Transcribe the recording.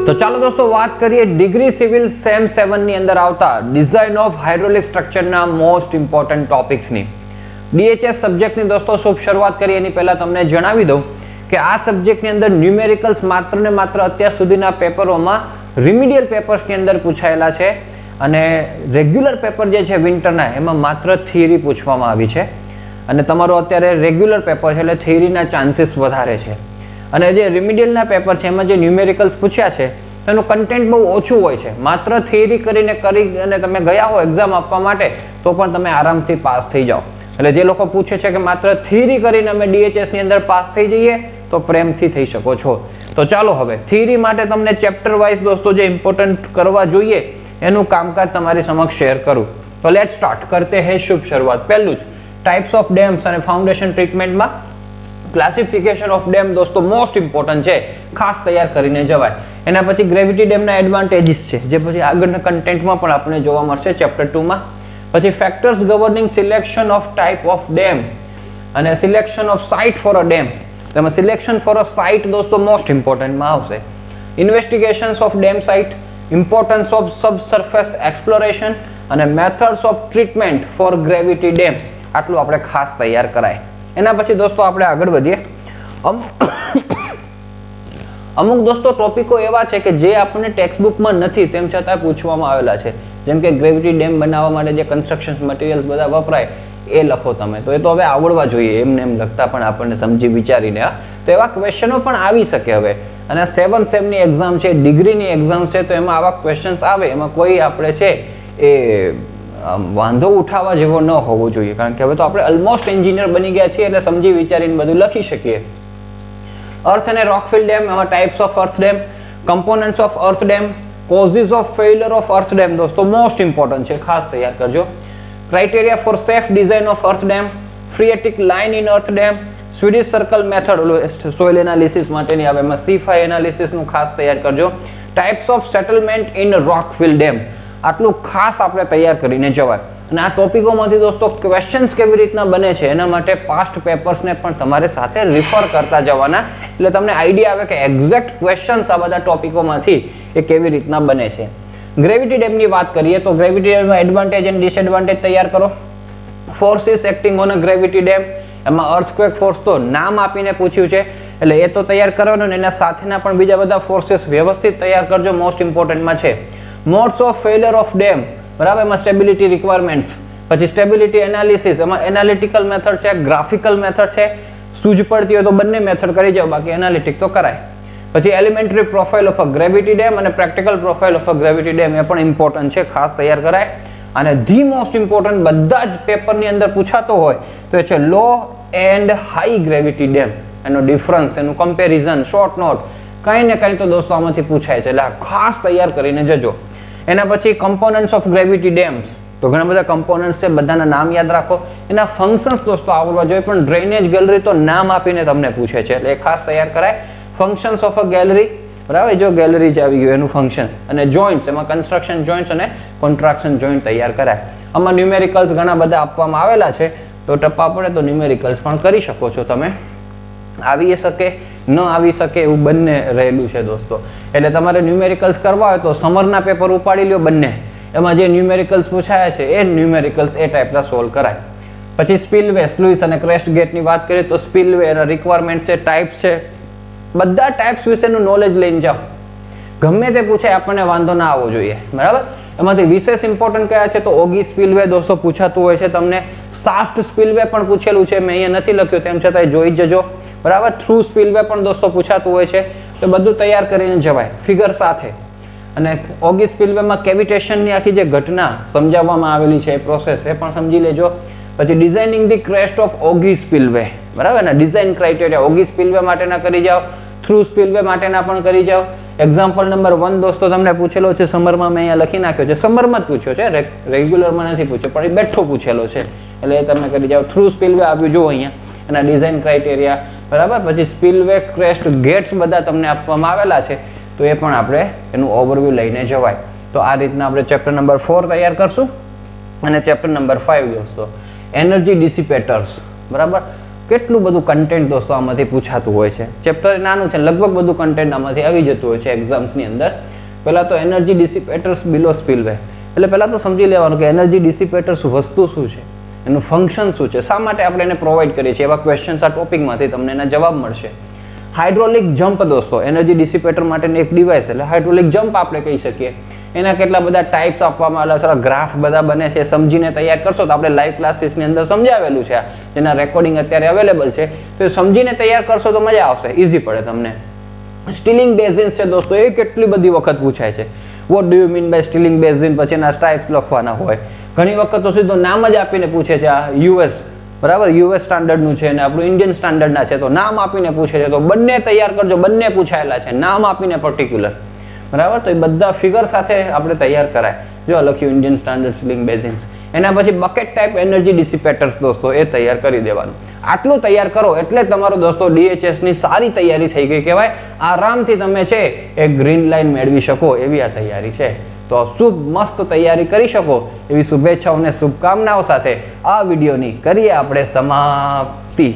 તો ચાલો દોસ્તો વાત કરીએ ડિગ્રી સિવિલ સેમ 7 ની અંદર આવતા ડિઝાઇન ઓફ હાઇડ્રોલિક સ્ટ્રક્ચરના મોસ્ટ ઇમ્પોર્ટન્ટ ટોપિક્સની ડીએચએસ સબ્જેક્ટની દોસ્તો શુભ શરૂઆત કરીએ એની પહેલા તમને જણાવી દઉં કે આ સબ્જેક્ટની અંદર ન્યુમેરિકલ્સ માત્ર ને માત્ર અત્યાર સુધીના પેપરોમાં રિમિડિયલ પેપર્સની અંદર પૂછાયેલા છે અને રેગ્યુલર પેપર જે છે વિન્ટરના એમાં માત્ર થિયરી પૂછવામાં આવી છે અને તમારો અત્યારે રેગ્યુલર પેપર છે એટલે થિયરીના ચાન્સીસ વધારે છે અને જે રિમિડિયલના પેપર છે એમાં જે ન્યુમેરિકલ્સ પૂછ્યા છે તેનું કન્ટેન્ટ બહુ ઓછું હોય છે. માત્ર થિયરી કરી અને તમે ગયા હો એક્ઝામ આપવા માટે તો પણ તમે આરામથી પાસ થઈ જાઓ. એટલે જે લોકો પૂછે છે કે માત્ર થિયરી કરીને અમે ડીએચએસ ની અંદર પાસ થઈ જઈએ તો પ્રેમથી થઈ શકો છો. તો ચાલો હવે થિયરી માટે તમને ચેપ્ટર વાઇઝ દોસ્તો જે ઇમ્પોર્ટન્ટ કરવા જોઈએ એનું કામકાજ તમારી સમક્ષ શેર કરું. તો લેટ સ્ટાર્ટ કરતે હે શુભ શરૂઆત. પહેલું જ ટાઇપ્સ ઓફ ડેમ્સ અને ફાઉન્ડેશન ટ્રીટમેન્ટમાં ક્લાસિફિકેશન ઓફ ડેમ દોસ્તો મોસ્ટ ઇમ્પોર્ટન્ટ છે, ખાસ તૈયાર કરીને જવાય. એના પછી ગ્રેવિટી ડેમના એડવાન્ટેજીસ છે જે પછી આગળના કન્ટેન્ટમાં પણ આપણે જોવા મળશે ચેપ્ટર 2 માં. પછી factors governing selection of type of dam અને selection of site for a dam. તેમાં સિલેક્શન ફોર અ સાઇટ દોસ્તો મોસ્ટ ઇમ્પોર્ટન્ટમાં આવશે. Investigations of dam site, importance of subsurface exploration અને methods of treatment for gravity dam. આટલું આપણે ખાસ તૈયાર કરાય. એના પછી દોસ્તો આપણે આગળ વધીએ. અમુક દોસ્તો ટોપિકો એવા છે કે જે આપણને ટેક્સ્ટ બુકમાં નથી તેમ છતાં પૂછવામાં આવેલા છે. જેમ કે ગ્રેવિટી ડેમ બનાવવા માટે જે કન્સ્ટ્રક્શન મટીરિયલ્સ બધા વપરાય એ લખો તમે. તો એ તો હવે આવડવા જોઈએ, એમને એમ લખતા પણ આપણને સમજી વિચારીને. તો એવા ક્વેશ્ચનો પણ આવી શકે હવે. અને 7 સેમની એક્ઝામ છે, ડિગ્રીની એક્ઝામ છે, તો એમાં આવા ક્વેશ્ચન્સ આવે એમાં કોઈ આપણે છે એ વાંધો ઉઠાવવા જેવો ન હોવો જોઈએ, કારણ કે હવે તો આપણે ઓલમોસ્ટ એન્જિનિયર બની ગયા છીએ એટલે સમજી વિચારીને બધું લખી શકીએ. અર્થ અને રોકફિલ ડેમ, એમાં types of earth dam, components of earth dam, causes of failure of earth dam દોસ્તો મોસ્ટ ઇમ્પોર્ટન્ટ છે, ખાસ તૈયાર કરજો. Criteria for safe design of earth dam, phreatic line in earth dam, Swedish circle method soil analysis માટેની આવે એમાં C5 એનાલિસિસનું ખાસ તૈયાર કરજો. Types of settlement in rockfill dam, આટલું ખાસ આપણે તૈયાર કરીને જવાય. અને આ ટોપિકોમાંથી દોસ્તો ક્વેશ્ચન્સ કેવી રીતના બને છે એના માટે પાસ્ટ પેપર્સને પણ તમારે સાથે રિફર કરતા જવાના, એટલે તમને આઈડિયા આવે કે એક્ઝેક્ટ ક્વેશ્ચન્સ આ બધા ટોપિકોમાંથી એ કેવી રીતના બને છે. ગ્રેવિટી ડેમની વાત કરીએ તો ગ્રેવિટી ડેમમાં એડવાન્ટેજ એન્ડ ડિસએડવાન્ટેજ તૈયાર કરો. Forces acting on a gravity dam, એમાં અર્થક્વેક ફોર્સ તો નામ આપીને પૂછ્યું છે એટલે એ તો તૈયાર કરવાનું ને એના સાથેના પણ બીજા બધા ફોર્સીસ વ્યવસ્થિત તૈયાર કરજો, મોસ્ટ ઇમ્પોર્ટન્ટમાં છે. Modes of failure of dam, બરાબર, એમાં સ્ટેબિલિટી રિક્વાયરમેન્ટ્સ, પછી સ્ટેબિલિટી એનાલિસિસ, એમાં એનાલિટિકલ મેથડ છે, ગ્રાફિકલ મેથડ છે. સૂઝ પડતી હોય તો બંને મેથડ કરી જાઓ, બાકી એનાલિટિક તો કરાય. પછી elementary profile of a gravity dam અને practical profile of a gravity dam, એ પણ ઇમ્પોર્ટન્ટ છે, ખાસ તૈયાર કરાય. અને ધી મોસ્ટ ઇમ્પોર્ટન્ટ બધા જ પેપરની અંદર પૂછાતો હોય તો એ છે law and high gravity dam, એનો ડિફરન્સ, એનું કમ્પેરિઝન, શોર્ટ નોટ, કંઈ ને કંઈ તો દોસ્તો આમાંથી પૂછાય છે, એટલે ખાસ તૈયાર કરીને જજો. એના પછી કમ્પોનન્ટ્સ ઓફ ગ્રેવિટી ડેમ્સ, તો ઘણા બધા કમ્પોનન્ટ્સ છે, બધાના નામ યાદ રાખો. એના ફંક્શન્સ દોસ્તો આવડવા જોઈએ, પણ ડ્રેનેજ ગેલરી તો નામ આપીને તમને પૂછે છે એટલે એ ખાસ તૈયાર કરાય. ફંક્શન્સ ઓફ અ ગેલરી, બરાબર, જો ગેલરી જ આવી ગયું એનું ફંક્શન્સ. અને જોઇન્ટ્સ, એમાં કન્સ્ટ્રક્શન જોઇન્ટ્સ અને કોન્ટ્રાક્શન જોઇન્ટ તૈયાર કરાય. આમાં ન્યુમેરિકલ્સ ઘણા બધા આપવામાં આવેલા છે, તો ટપ્પા પડે તો ન્યુમેરિકલ્સ પણ કરી શકો છો તમે. આવી શકે ન આવી શકે એવું બંને રહેલું છે દોસ્તો. એટલે તમારે ન્યુમેરિકલ્સ કરવા હોય તો સમરના પેપર ઉપાડી લ્યો બંને, એમાં જે ન્યુમેરિકલ્સ પૂછાયા છે એ ન્યુમેરિકલ્સ એ ટાઈપના સોલ્વ કરાય. પછી સ્પિલવે, સ્લુઇસ અને ક્રેસ્ટ ગેટની વાત કરીએ તો સ્પિલવે એના રિક્વાયરમેન્ટ છે, ટાઈપ્સ છે, બધા ટાઈપ્સ વિશેનું નોલેજ લઈને જાઓ. ગમે તે પૂછાય આપણને વાંધો ના આવવો જોઈએ, બરાબર. એમાંથી વિશેષ ઇમ્પોર્ટન્ટ કયા છે તો ઓગી સ્પિલવે દોસ્તો પૂછાતું હોય છે તમને. સાફ્ટ સ્પિલવે પણ પૂછેલું છે, મેં અહીંયા નથી લખ્યું તેમ છતાં જોઈ જજો, બરાબર. થ્રુ સ્પિલવે પણ દોસ્તો પૂછાતું હોય છે, તો બધું તૈયાર કરીને જવાય ફિગર સાથે. અને ઓગી સ્પિલવેમાં કેવિટેશનની આખી જે ઘટના સમજાવવામાં આવેલી છે એ પ્રોસેસ, એ પણ સમજી લેજો. પછી designing the crest of ogee spillway, બરાબર ને, ડિઝાઇન ક્રાઇટેરિયા ઓગી સ્પિલવે માટેના કરી જાઓ, થ્રુ સ્પિલવે માટેના પણ કરી જાઓ. એક્ઝામ્પલ નંબર 1 દોસ્તો તમને પૂછેલો છે સમરમાં, મેં અહીંયા લખી નાખ્યો છે, સમરમાં જ પૂછ્યો છે, રેગ્યુલરમાં નથી પૂછ્યો, પણ એ બેઠો પૂછેલો છે એટલે એ તમે કરી જાઓ. થ્રુ સ્પિલવે આવ્યું જુઓ અહીંયા, એના ડિઝાઇન ક્રાઇટેરિયા, બરાબર. પછી સ્પિલવે, ક્રેસ્ટ, ગેટ્સ બધા તમને આપવામાં આવેલા છે, તો એ પણ આપણે એનું ઓવરવ્યૂ લઈને જવાય. તો આ રીતના આપણે ચેપ્ટર નંબર 4 તૈયાર કરશું. અને ચેપ્ટર નંબર 5 દોસ્તો એનર્જી ડિસિપેટર્સ, બરાબર. કેટલું બધું કન્ટેન્ટ દોસ્તો આમાંથી પૂછાતું હોય છે. ચેપ્ટર નાનું છે, લગભગ બધું કન્ટેન્ટ આમાંથી આવી જતું હોય છે એક્ઝામ્સની અંદર. પહેલાં તો એનર્જી ડિસિપેટર્સ બિલો સ્પિલવે, એટલે પહેલાં તો સમજી લેવાનું કે એનર્જી ડિસિપેટર્સ વસ્તુ શું છે, એનું ફંક્શન શું છે, શા માટે આપણે એને પ્રોવાઈડ કરીએ છીએ, એવા ક્વેશ્ચન્સ આ ટોપિકમાંથી તમને એના જવાબ મળશે. હાઇડ્રોલિક જમ્પ દોસ્તો, એનર્જી ડિસિપેટર માટેની એક ડિવાઇસ, એટલે હાઇડ્રોલિક જમ્પ આપણે કહી શકીએ. એના કેટલા બધા ટાઈપ્સ આપવામાં આવેલા છે, ગ્રાફ બધા બને છે, સમજીને તૈયાર કરશો તો આપણે લાઈવ ક્લાસીસની અંદર સમજાવેલું છે, જેના રેકોર્ડિંગ અત્યારે અવેલેબલ છે, તો સમજીને તૈયાર કરશો તો મજા આવશે, ઇઝી પડે તમને. સ્ટીલિંગ બેઝિન્સ છે દોસ્તો, એ કેટલી બધી વખત પૂછાય છે. What do you mean by stilling basin, પછી એના ટાઈપ્સ લખવાના હોય. ઘણી વખત તો સીધું નામ જ આપીને પૂછે છે. આ યુએસ, બરાબર, યુએસ સ્ટાન્ડર્ડનું છે અને આપણું ઇન્ડિયન સ્ટાન્ડર્ડના છે, તો નામ આપીને પૂછે છે. તો બંને તૈયાર કરજો, બંને પૂછાયેલા છે, નામ આપીને પર્ટિક્યુલર, બરાબર. તો એ બધા ફિગર સાથે આપણે તૈયાર કરાય. જો લખ્યું ઇન્ડિયન સ્ટાન્ડર્ડ સ્ટીલિંગ બેઝિન્સ. એના પછી બકેટ ટાઈપ એનર્જી ડિસિપેટર્સ દોસ્તો, એ તૈયાર કરી દેવાનું. આટલું તૈયાર કરો એટલે તમારો દોસ્તો DHSની સારી તૈયારી થઈ ગઈ કહેવાય. આરામથી તમે છે એ ગ્રીન લાઇન મેળવી શકો એવી આ તૈયારી છે. તો શુભ મસ્ત તૈયારી કરી શકો એવી શુભેચ્છાઓ અને શુભકામનાઓ સાથે આ વિડીયોની કરીએ આપણે સમાપ્તિ.